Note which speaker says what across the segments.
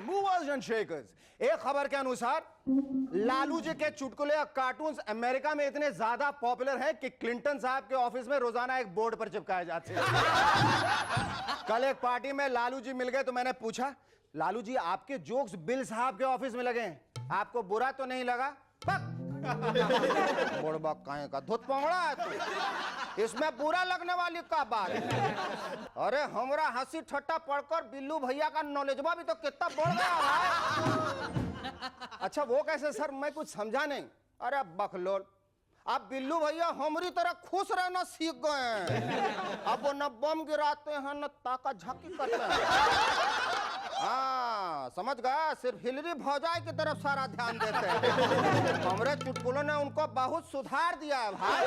Speaker 1: Movers and shakers. एक खबर के अनुसार लालू जी के चुटकुले और कार्टून्स अमेरिका में इतने ज्यादा पॉपुलर हैं कि क्लिंटन साहब के ऑफिस में रोजाना एक बोर्ड पर चिपकाए जाते हैं। कल एक पार्टी में लालू जी मिल गए तो मैंने पूछा, लालू जी आपके जोक्स बिल साहब के ऑफिस में लगे हैं, आपको बुरा तो नहीं लगा? बोड़बा काहे का धुत पोंगड़ा है तू, इसमें बुरा लगने वाली का बात है? अरे हमरा हंसी ठट्टा पढ़कर बिल्लू भैया का नॉलेजबा भी तो कितना बढ़ गया है। अच्छा वो कैसे सर, मैं कुछ समझा नहीं। अरे बकलोल, अब बिल्लू भैया हमारी तरह खुश रहना सीख गए हैं। अब वो न बम गिराते हैं न ताका झाकी करते हैं। हाँ समझ गया, सिर्फ हिलरी भौजाई की तरफ सारा ध्यान देते हैं। हमारे चुटकुलों ने उनको बहुत सुधार दिया है भाई।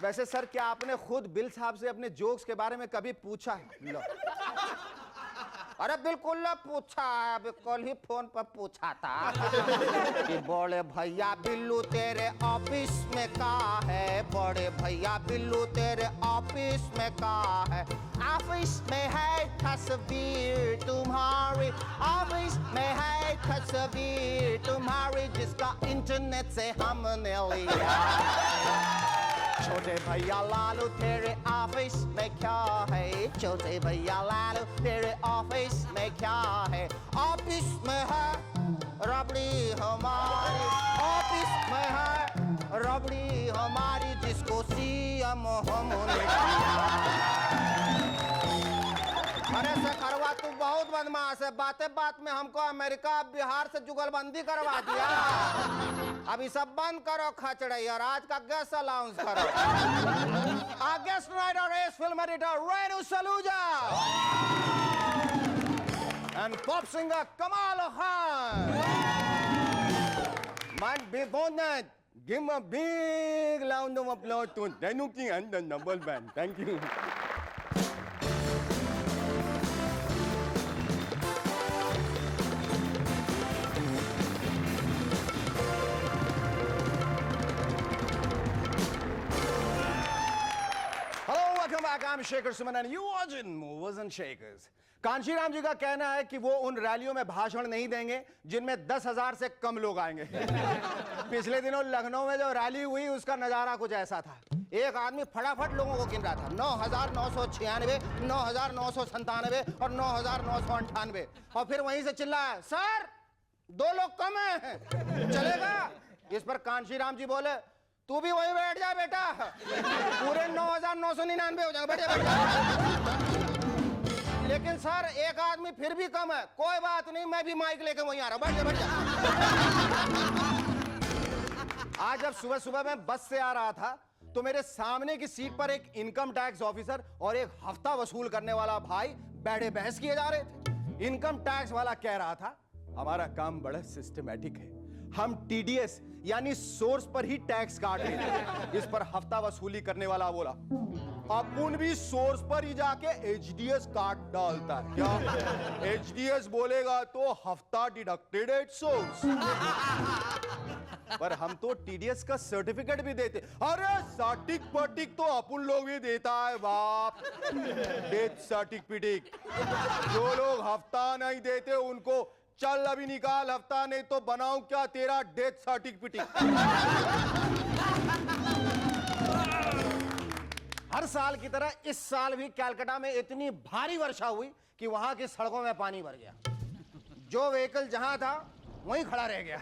Speaker 1: वैसे सर क्या आपने खुद बिल साहब से अपने जोक्स के बारे में कभी पूछा है? लो। अरे बिल्कुल ना पूछा है, अभी कल ही फोन पर पूछा था कि बड़े भैया बिल्लू तेरे ऑफिस में का है, बड़े भैया बिल्लू तेरे ऑफिस में का है? ऑफिस में है तस्वीर तुम्हारी, ऑफिस में है तस्वीर तुम्हारी, जिसका इंटरनेट से हमने लिया। छोटे भैया लालू तेरे ऑफिस में क्या है, छोटे भैया लालू तेरे ऑफिस में क्या है? ऑफिस में है रबड़ी हमारी, ऑफिस में है रबड़ी हमारी, जिसको सीएम हमने किया। अरे सकरवा तू बहुत बदमाश है, बातें बात में हमको अमेरिका बिहार से जुगलबंदी करवा दिया। अभी सब बंद करो खचड़े और आज का गेस्ट अलाउंस करो। Our guest writer is film editor Renu Saluja and pop singer Kamal Khan. Man, before that, give a big round of applause to Renu King and the Double Band. Thank you. I'm Shaker Suman and you watching Movers and Shakers. Kanshiram ji का कहना है कि वो उन रैलियों में भाषण नहीं देंगे जिनमें 10,000 से कम लोग आएंगे। पिछले दिनों लखनऊ में जो रैली हुई उसका नजारा कुछ ऐसा था। एक आदमी फटाफट लोगों को गिन रहा था, 9,996, 9,997 और 9,998, और फिर वहीं से चिल्लाया, सर 2 लोग कम हैं, चलेगा? इस पर कांशीराम जी बोले, तू भी वहीं बैठ जा बेटा, पूरे 9,999 हो जाएंगे, बैठ जा। लेकिन सर एक आदमी फिर भी कम है, कोई बात नहीं, मैं भी माइक लेके वहीं आ रहा हूं, बैठ जा। आज जब सुबह सुबह मैं बस से आ रहा था तो मेरे सामने की सीट पर एक इनकम टैक्स ऑफिसर और एक हफ्ता वसूल करने वाला भाई बैठे बहस किए जा रहे थे। इनकम टैक्स वाला कह रहा था, हमारा काम बड़ा सिस्टमैटिक है, हम टीडीएस यानी सोर्स पर ही टैक्स काट रहे थे। इस पर हफ्ता वसूली करने वाला बोला, अपन भी सोर्स पर ही जाके एचडीएस काट डालता है क्या? एचडीएस बोलेगा तो हफ्ता डिडक्टेड एट सोर्स, पर हम तो टीडीएस का सर्टिफिकेट भी देते। अरे सर्टिफिकेट तो अपन लोग भी देता है बाप, डेथ सर्टिफिकेट। जो लोग हफ्ता नहीं देते उनको चल अभी निकाल हफ्ता, नहीं तो बनाऊं क्या तेरा डेथ सर्टिफिकेट। हर साल की तरह इस साल भी कलकत्ता में इतनी भारी वर्षा हुई कि वहां की सड़कों में पानी भर गया। जो व्हीकल जहां था वहीं खड़ा रह गया।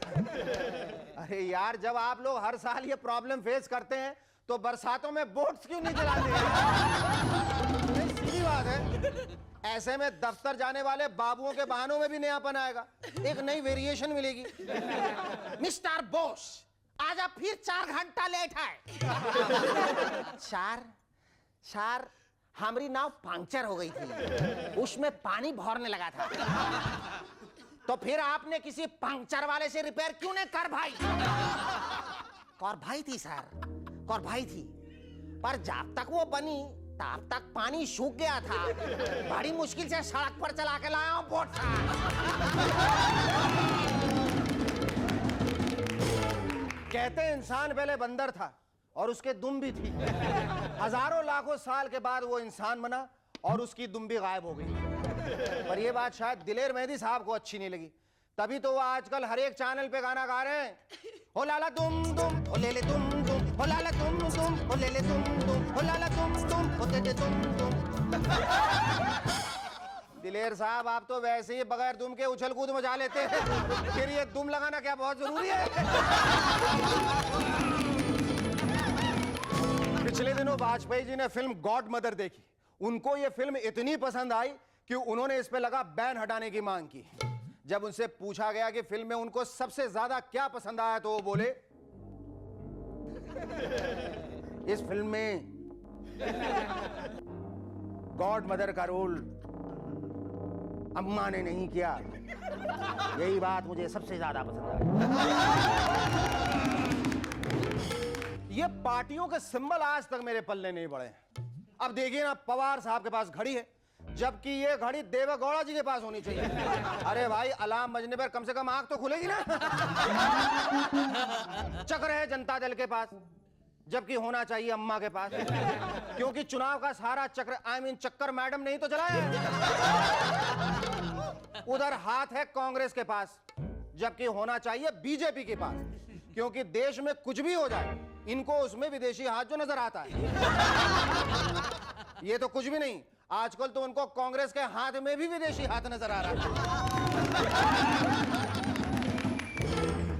Speaker 1: अरे यार, जब आप लोग हर साल ये प्रॉब्लम फेस करते हैं तो बरसातों में बोट्स क्यों नहीं चलाते? सीधी बात है। ऐसे में दफ्तर जाने वाले बाबुओं के बहानों में भी नयापन आएगा, एक नई वेरिएशन मिलेगी। मिस्टर बोस, आज आप फिर 4 घंटा लेट है। चार हमारी नाव पंक्चर हो गई थी, उसमें पानी भरने लगा था, तो फिर आपने किसी पंक्चर वाले से रिपेयर क्यों नहीं कर भाई? कर भाई थी सर, कर भाई थी, पर जब तक वो बनी तब तक पानी सूख गया था। बड़ी मुश्किल से सड़क पर चला के लाया हूं बोट। कहते इंसान पहले बंदर था, और उसके दुम भी थी। हजारों लाखों साल के बाद वो इंसान बना और उसकी दुम भी गायब हो गई। पर ये बात शायद दिलेर मेहंदी साहब को अच्छी नहीं लगी, तभी तो वो आजकल हर एक चैनल पे गाना गा रहे हैं, हो लाला तुम हो ले ले तुम हो लाला तुम हो ले ले तुम हो लाला तुम हो दे दे तुम। दिलेर साहब आप तो वैसे ही बगैर दुम के उछल कूद मचा लेते हैं, फिर ये दुम लगाना क्या बहुत जरूरी है? पिछले दिनों वाजपेयी जी ने फिल्म गॉड मदर देखी। उनको ये फिल्म इतनी पसंद आई कि उन्होंने इस पे लगा बैन हटाने की मांग की। जब उनसे पूछा गया कि फिल्म में उनको सबसे ज्यादा क्या पसंद आया तो वो बोले, इस फिल्म में गॉड मदर का रोल अम्मा ने नहीं किया, यही बात मुझे सबसे ज्यादा पसंद आई। ये पार्टियों के सिंबल आज तक मेरे पल्ले नहीं पड़े। अब देखिए ना, पवार साहब के पास घड़ी है, जबकि ये घड़ी देवेगौड़ा जी के पास होनी चाहिए। अरे भाई, अलार्म बजने पर कम से कम आंख तो खुलेगी ना। चक्र है जनता दल के पास, जबकि होना चाहिए अम्मा के पास, क्योंकि चुनाव का सारा चक्र चक्कर मैडम नहीं तो चलाया। उधर हाथ है कांग्रेस के पास, जबकि होना चाहिए बीजेपी के पास, क्योंकि देश में कुछ भी हो जाए इनको उसमें विदेशी हाथ जो नजर आता है। ये तो कुछ भी नहीं, आजकल तो उनको कांग्रेस के हाथ में भी विदेशी हाथ नजर आ रहा है।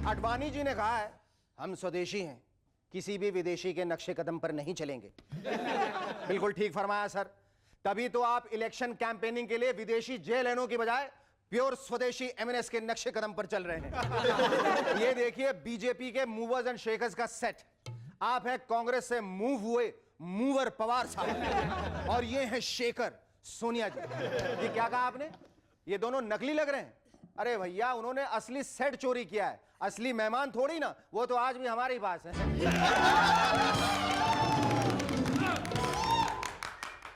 Speaker 1: आडवाणी जी ने कहा है, हम स्वदेशी हैं, किसी भी विदेशी के नक्शे कदम पर नहीं चलेंगे। बिल्कुल ठीक फरमाया सर, तभी तो आप इलेक्शन कैंपेनिंग के लिए विदेशी जेएलएनओ की बजाय प्योर स्वदेशी एमएनएस के नक्शे कदम पर चल रहे हैं। ये देखिए बीजेपी के मूवर्स एंड शेकर्स का सेट। आप हैं कांग्रेस से मूव हुए मूवर पवार साहब, और ये हैं शेकर सोनिया जी। ये क्या कहा आपने? ये दोनों नकली लग रहे हैं? अरे भैया, उन्होंने असली सेट चोरी किया है, असली मेहमान थोड़ी ना, वो तो आज भी हमारे पास है।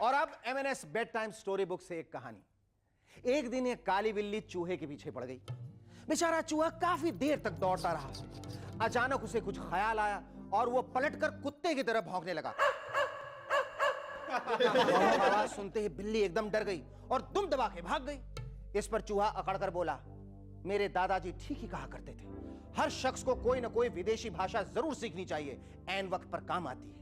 Speaker 1: और अब MNS bed time story book से एक कहानी। एक दिन एक काली बिल्ली चूहे के पीछे पड़ गई। बेचारा चूहा काफी देर तक दौड़ता रहा। अचानक उसे कुछ ख्याल आया और वो पलटकर कुत्ते की तरह भौंकने लगा। आवाज सुनते ही बिल्ली एकदम डर गई और दुम दबा के भाग गई। इस पर चूहा अकड़कर बोला, मेरे दादाजी ठीक ही कहा करते थे, हर शख्स को कोई ना कोई विदेशी भाषा जरूर सीखनी चाहिए, ऐन वक्त पर काम आती है।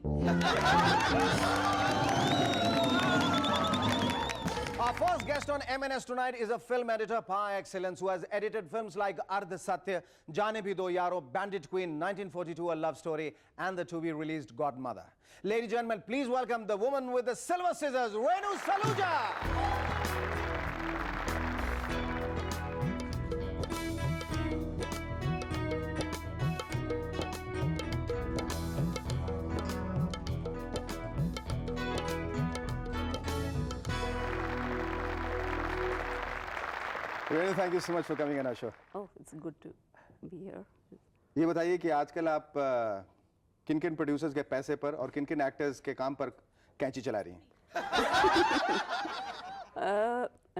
Speaker 1: Our first guest on MNS tonight is a film editor par excellence who has edited films like Ardh Satya, Jaane Bhi Do Yaro, Bandit Queen, 1942, A Love Story, and the to-be-released Godmother. Ladies and gentlemen, please welcome the woman with the silver scissors, Renu Saluja. Renu, thank you so much for coming on our show.
Speaker 2: Oh, it's good to be here.
Speaker 1: ये बताइए कि आजकल आप किन किन producers के पैसे पर और किन किन एक्टर्स के काम पर कैंची चला रही हैं?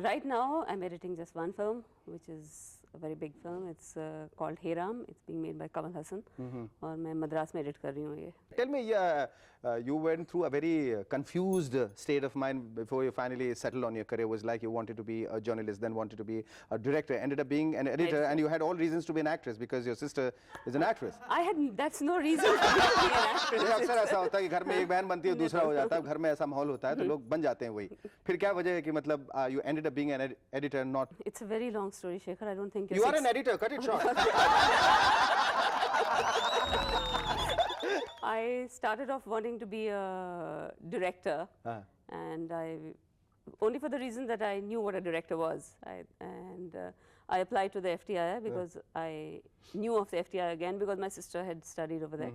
Speaker 2: Right now, I'm editing just one film, which is a very big film. It's called Hey Ram. It's being made by Kamal Hassan. और मैं मद्रास में edit कर रही हूँ ये.
Speaker 1: Tell me, you went through a very confused state of mind before you finally settled on your career. It was like you wanted to be a journalist, then wanted to be a director, ended up being an editor, and you had all reasons to be an actress because your sister is an actress.
Speaker 2: That's no reason for me to be an actress.
Speaker 1: ये अक्सर ऐसा होता है कि घर में एक बहन बनती है, दूसरा हो जाता है, घर में ऐसा माहौल होता है तो लोग बन जाते हैं वही. फिर क्या वजह है कि मतलब you ended up being an editor, not?
Speaker 2: It's a very long story, Shekhar. I don't think
Speaker 1: you are an editor. Cut it short.
Speaker 2: I started off wanting to be a director, and only for the reason that I knew what a director was. I applied to the FTI because I knew of the FTI again because my sister had studied over there.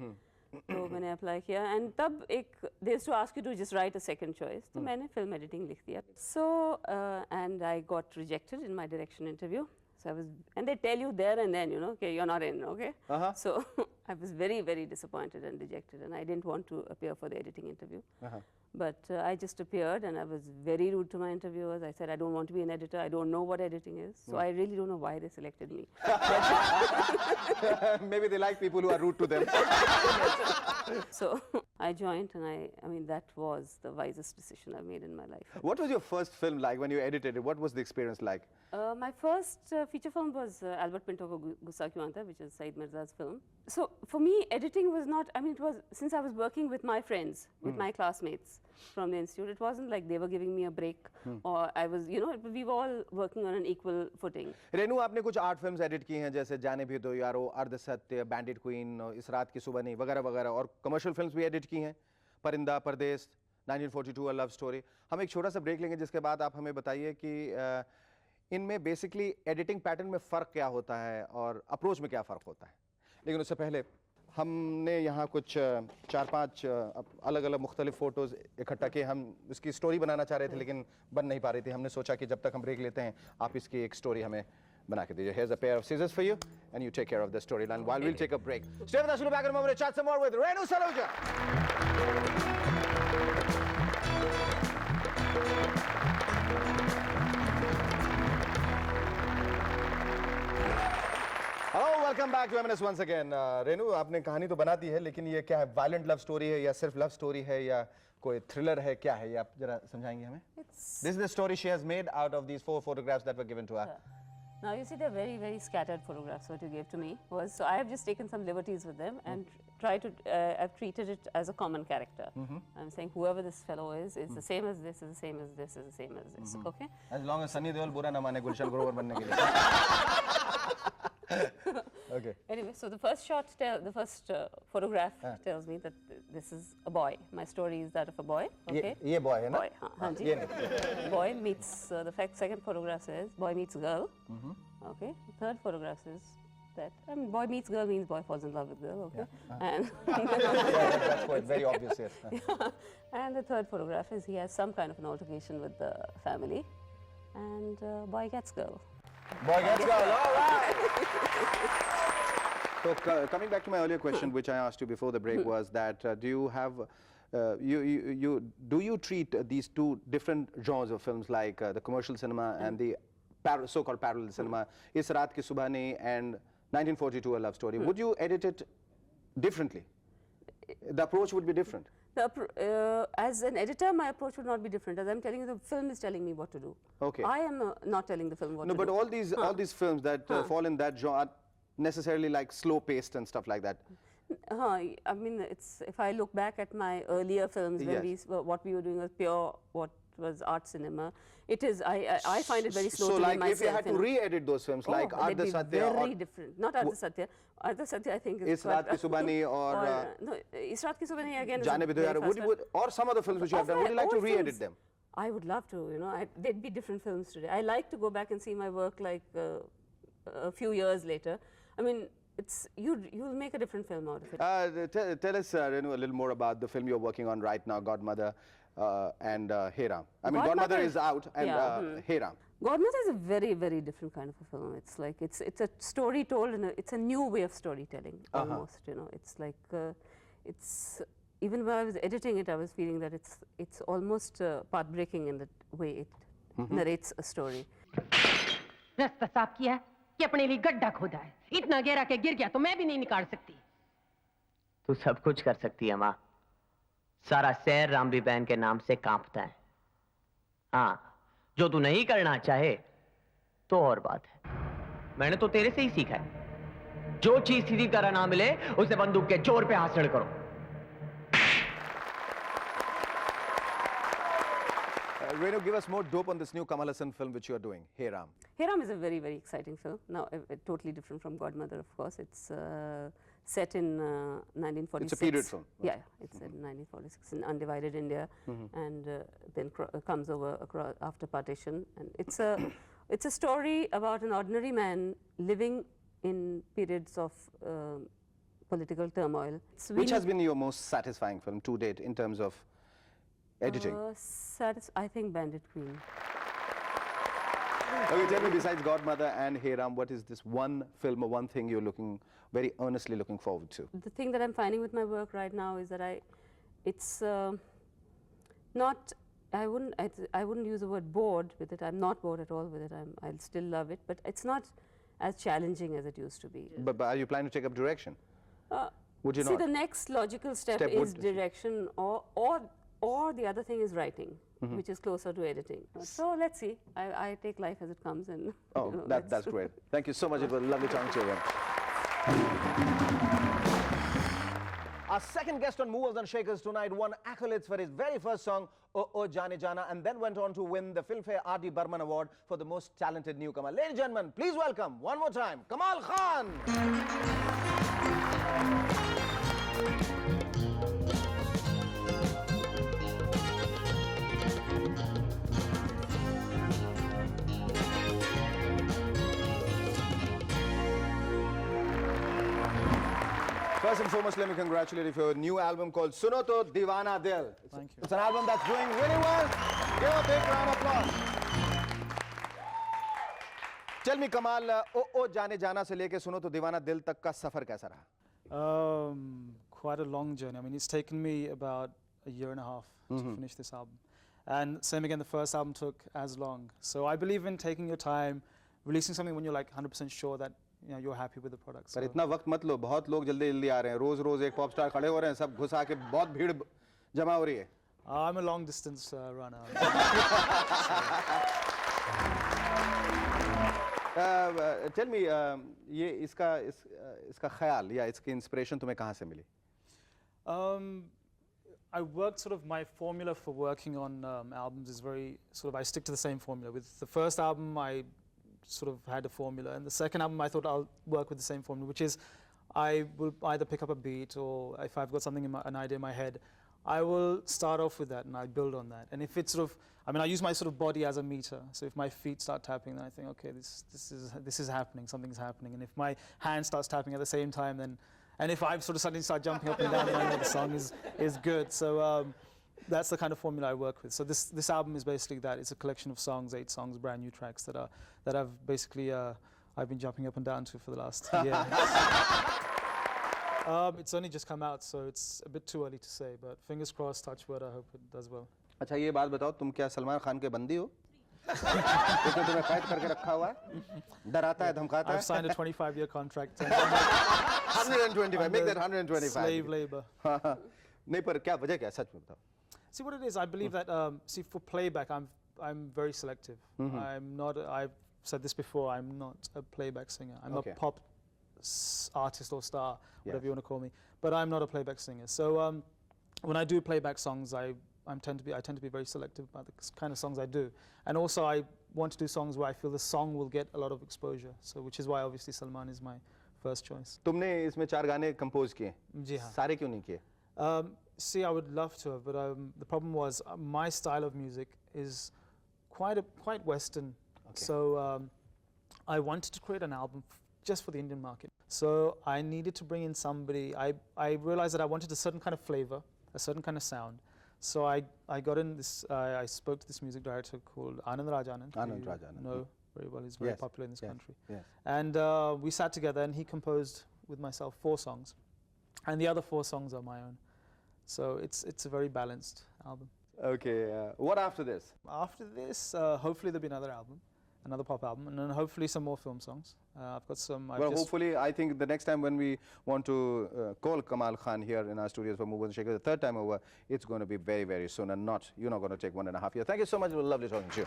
Speaker 2: So मैंने apply किया, and तब they used to ask you to just write a second choice. तो मैंने film editing लिख दिया. So and I got rejected in my direction interview. So and they tell you there and then, okay, you're not in, okay? So I was very, very disappointed and dejected, and I didn't want to appear for the editing interview. But I just appeared, and I was very rude to my interviewers. I said, I don't want to be an editor. I don't know what editing is. So I really don't know why they selected me.
Speaker 1: Maybe they like people who are rude to them.
Speaker 2: So I joined, and I mean, that was the wisest decision I've made in my life.
Speaker 1: What was your first film like when you edited it? What was the experience like?
Speaker 2: My first feature film was Albert Pinto Ko Gussa Kyun Aata, which is Saeed Mirza's film. So for me, editing was not, I mean, it was, since I was working with my friends, with my classmates from the institute, it wasn't like they were giving me a break or I was, you know, we were all working on an equal footing.
Speaker 1: Renu, आपने कुछ art films edit की हैं जैसे जाने भी दो यारो, अर्ध सत्य, बैंडिट क्वीन, इस रात की सुबह नहीं, वगैरह वगैरह, और कमर्शियल फिल्म्स भी एडिट की हैं, परिंदा, परदेस, 1942, अ लव स्टोरी. हम एक छोटा सा ब्रेक लेंगे जिसके बाद आप हमें बताइए कि इनमें बेसिकली एडिटिंग पैटर्न में फ़र्क क्या होता है और अप्रोच में क्या फ़र्क होता है. लेकिन उससे पहले हमने यहाँ कुछ 4-5 अलग अलग मुख्तलिफ फ़ोटोज़ इकट्ठा किए. हम इसकी स्टोरी बनाना चाह रहे थे लेकिन बन नहीं पा रही थी. हमने सोचा कि जब तक हम ब्रेक लेते हैं आप इसकी एक स्टोरी हमें बना के दीजिए. Here's a pair of scissors for you and you take care of the storyline while we'll take a break. Stay with us, we'll be back in a moment to chat some more with Renu Saluja. Hello, welcome back to M&S once again. Renu, आपने कहानी तो बना दी है लेकिन ये क्या है, violent love story है या सिर्फ लव स्टोरी है या कोई थ्रिलर है, क्या है ये आप जरा समझाएंगे हमें? This is the story she has made out of these 4 photographs that were given to her.
Speaker 2: Now you see, they're very, very scattered photographs. What you gave to me was, so I have just taken some liberties with them and tried to, I've treated it as a common character. I'm saying whoever this fellow is the same as this, is the same as this, is the same as this. Okay.
Speaker 1: As long as Sunny Deol बुरा ना माने गुलशन ग्रोवर बनने के लिए. Okay.
Speaker 2: Anyway, so the first shot, the first photograph tells me that this is a boy. My story is that of a boy. Okay.
Speaker 1: ये boy है ना?
Speaker 2: Boy, हाँ जी. Boy meets, the second photograph says boy meets girl. Okay. The third photograph says that, I mean, boy meets girl means boy falls in love with girl. Okay. And
Speaker 1: that's quite very obvious. Yes.
Speaker 2: And the third photograph is he has some kind of an altercation with the family, and boy gets girl.
Speaker 1: Boy gets girl. All right. So coming back to my earlier question, which I asked you before the break, was that do you have do you treat these two different genres of films like the commercial cinema and the so-called parallel cinema, Is Raat Ki Subah Nahi and 1942, A Love Story? Would you edit it differently? The approach would be different.
Speaker 2: As an editor, my approach would not be different. As I'm telling you, the film is telling me what to do.
Speaker 1: Okay.
Speaker 2: I am not telling the film what to do.
Speaker 1: No, but all these films that fall in that genre are necessarily like slow-paced and stuff like that.
Speaker 2: I mean, it's, if I look back at my earlier films, when what we were doing was pure, what was art cinema. It is, I find it very slow
Speaker 1: so
Speaker 2: to
Speaker 1: like
Speaker 2: myself.
Speaker 1: If you had to re-edit those films, like Ardha Satya
Speaker 2: very different. Not Ardha Satya. Ardha Satya, I think, is
Speaker 1: Is Raat Ki Subah Nahi or
Speaker 2: no, Is Raat Ki Subah Nahi again.
Speaker 1: Jaane Bhi Do Yaaro, or some other films which you have done, would you like to re-edit them?
Speaker 2: I would love to, you know, they'd be different films today. I like to go back and see my work like a few years later. I mean, it's, you'll make a different film out of it.
Speaker 1: Tell us, Renu, a little more about the film you're working on right now, Godmother and Hey Ram. I mean, Godmother is out and Hey Ram.
Speaker 2: Godmother is a very, very different kind of a film. It's like, it's a story told, it's a new way of storytelling, almost, you know. It's like, it's, even when I was editing it, I was feeling that it's almost path-breaking in the way it narrates a story.
Speaker 3: रास्ता साफ किया कि अपने लिए गड्ढा खोदा है. इतना गहरा के गिर गया तो मैं भी नहीं निकाल सकती.
Speaker 4: तू सब कुछ कर सकती है माँ. सारा शहर रामबी बहन के नाम से कांपता है. हाँ, जो तू नहीं करना चाहे तो और बात है. मैंने तो तेरे से ही सीखा है. जो चीज सीधी तरह ना मिले उसे बंदूक के जोर पे हासिल करो.
Speaker 1: Renu, give us more dope on this new Kamal Hassan film which you are doing, Hey Ram.
Speaker 2: Hey Ram is a very, very exciting film. Now, totally different from Godmother, of course. It's set in 1946.
Speaker 1: It's a period film.
Speaker 2: Yeah, it's in 1946 in undivided India, and then comes over across after partition. And it's a story about an ordinary man living in periods of political turmoil.
Speaker 1: Which has been your most satisfying film to date in terms of editing?
Speaker 2: I think Bandit Queen.
Speaker 1: Okay, tell me, besides Godmother and Hey Ram, what is this one film or one thing you're very earnestly looking forward to?
Speaker 2: The thing that I'm finding with my work right now is that it's not, I wouldn't use the word bored with it. I'm not bored at all with it. I'll still love it, but it's not as challenging as it used to be.
Speaker 1: But are you planning to take up direction? Would you
Speaker 2: See,
Speaker 1: not?
Speaker 2: the next logical step
Speaker 1: Step
Speaker 2: is
Speaker 1: would-
Speaker 2: direction, or the other thing is writing, which is closer to editing. So let's see. I take life as it comes, and
Speaker 1: Oh,
Speaker 2: you know,
Speaker 1: that's great. Thank you so much. It was lovely talking to you again. Our second guest on Movers and Shakers tonight won accolades for his very first song, Oh Oh Jaane Jana, and then went on to win the Filmfare R.D. Burman Award for the most talented newcomer. Ladies and gentlemen, please welcome one more time, Kamal Khan. First and foremost, let me congratulate you for your new album called Suno To Deewana Dil.
Speaker 5: Thank you.
Speaker 1: It's an album that's doing really well. Give a big round of applause. Tell me, Kamal, O O Jaane Jana se leke Suno To Deewana Dil tak ka safar kaisa raha?
Speaker 5: Quite a long journey. I mean, it's taken me about a year and a half to finish this album. And same again, the first album took as long. So I believe in taking your time, releasing something when you're like 100% sure that you're happy with the product.
Speaker 1: पर
Speaker 5: So,
Speaker 1: इतना वक्त मत लो, बहुत लोग जल्दी जल्दी आ रहे हैं, रोज रोज एक पॉप स्टार खड़े हो रहे हैं, सब घुसा के बहुत भीड़ जमा हो रही है.
Speaker 5: I'm a long distance runner.
Speaker 1: Tell me, ये इसका ख्याल या इसकी इंस्पिरेशन तुम्हें कहाँ से मिली?
Speaker 5: I worked sort of, my formula for working on albums is very sort of, I stick to the same formula. With the first album, I sort of had a formula, and the second album I thought I'll work with the same formula, which is I will either pick up a beat, or if I've got something an idea in my head, I will start off with that and I build on that. And if it's sort of, I mean, I use my sort of body as a meter. So if my feet start tapping, then I think, okay, this is happening, something's happening. And if my hand starts tapping at the same time, then, and if I sort of suddenly start jumping up and down, then I know the song is good. So that's the kind of formula I work with. So this album is basically that. It's a collection of songs, 8 songs, brand new tracks that I've basically I've been jumping up and down to for the last year. It's only just come out, so it's a bit too early to say. But fingers crossed, touch wood. I hope it does well.
Speaker 1: अच्छा ये बात बताओ, तुम क्या सलमान खान के बंदी हो? इसने तुम्हें कैद करके रखा हुआ है? डराता है, धमकाता है?
Speaker 5: I've signed a 25-year contract.
Speaker 1: 125. Make that 125.
Speaker 5: Slave labor.
Speaker 1: नहीं पर क्या वजह क्या? सच में बताओ.
Speaker 5: See what it is. I believe that. See, for playback, I'm very selective. I'm not. I've said this before. I'm not a playback singer. I'm
Speaker 1: Okay.
Speaker 5: a pop artist or star, whatever
Speaker 1: Yes.
Speaker 5: you want to call me. But I'm not a playback singer. So when I do playback songs, I tend to be very selective about the kind of songs I do. And also, I want to do songs where I feel the song will get a lot of exposure. So which is why obviously Salman is my first choice.
Speaker 1: तुमने इसमें 4 गाने compose किए.
Speaker 5: जी हाँ.
Speaker 1: सारे क्यों नहीं किए?
Speaker 5: See, I would love to have, but the problem was my style of music is quite Western.
Speaker 1: Okay.
Speaker 5: So I wanted to create an album just for the Indian market. So I needed to bring in somebody. I realized that I wanted a certain kind of flavor, a certain kind of sound. So I got in this. I spoke to this music director called Anand Rajanand.
Speaker 1: Anand
Speaker 5: who
Speaker 1: Rajanand.
Speaker 5: you know very well. He's very
Speaker 1: Yes,
Speaker 5: popular in this
Speaker 1: yes,
Speaker 5: country.
Speaker 1: yes.
Speaker 5: And we sat together, and he composed with myself 4 songs, and the other 4 songs are my own. So it's a very balanced album.
Speaker 1: Okay. What after this?
Speaker 5: After this, hopefully there'll be another album, another pop album, and then hopefully some more film songs. I've got some.
Speaker 1: Well, hopefully, I think the next time when we want to call Kamal Khan here in our studios for Movers and Shakers, the third time over, it's going to be very, very soon, and you're not going to take 1.5 years. Thank you so much. It was lovely talking to you.